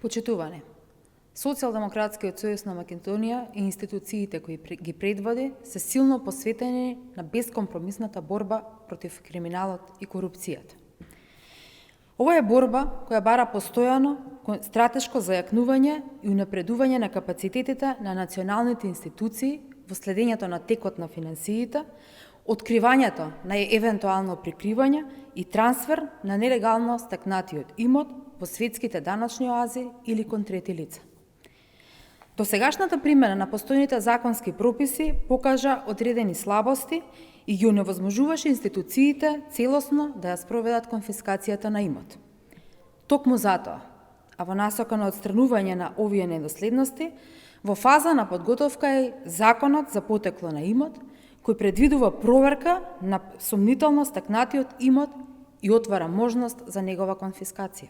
Почитувани, Социјалдемократскиот сојуз на Македонија и институциите кои ги предводи се силно посветени на бескомпромисната борба против криминалот и корупцијата. Ова е борба која бара постојано стратешко зајакнување и унапредување на капацитетите на националните институции во следењето на текот на финансиите, откривањето на евентуално прикривање и трансфер на нелегално стекнатиот имот во светските даночни оази или кон трети лица. Досегашната примена на постојните законски прописи покажа одредени слабости и ги оневозможуваше институциите целосно да ја спроведат конфискацијата на имот. Токму затоа, а во насока на отстранување на овие недоследности, во фаза на подготовка е Законот за потекло на имот, кој предвидува проверка на сомнително стекнатиот имот и отвара можност за негова конфискација.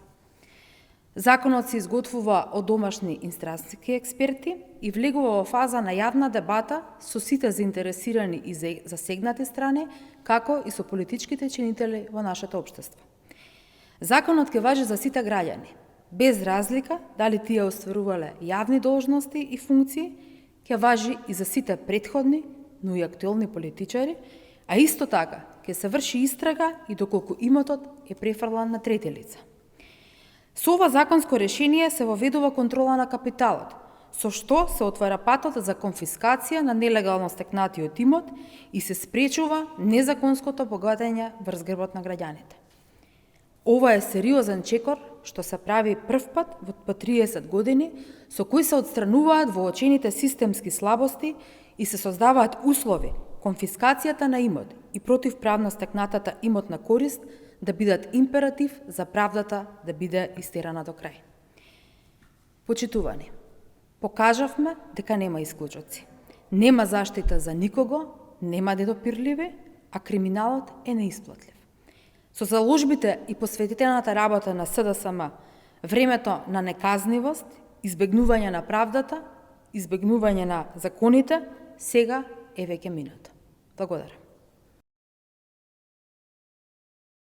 Законот се изготвува од домашни инстрански експерти и влегува во фаза на јавна дебата со сите заинтересирани и засегнати страни, како и со политичките чинители во нашето општество. Законот ќе важи за сите граѓани, без разлика дали тие остварувале јавни должности и функции, ќе важи и за сите претходни, но и актуелни политичари, а исто така ќе се врши истрага и доколку имотот е префрлан на трети лица. Со ова законско решение се воведува контрола на капиталот, со што се отвара патот за конфискација на нелегално стекнатиот имот и се спречува незаконското богатење врз грбот на граѓаните. Ова е сериозен чекор што се прави првпат по 30 години, со кои се отстрануваат воочените системски слабости и се создаваат услови конфискацијата на имот и противправно стекнатата имотна корист да бидат императив за правдата да биде истерана до крај. Почитувани, покажавме дека нема исклучоци. Нема заштита за никого, нема недопирливи, а криминалот е неисплатлив. Со заложбите и посветената работа на СДСМ, времето на неказнивост, избегнување на правдата, избегнување на законите, сега е веќе минато. Благодарам.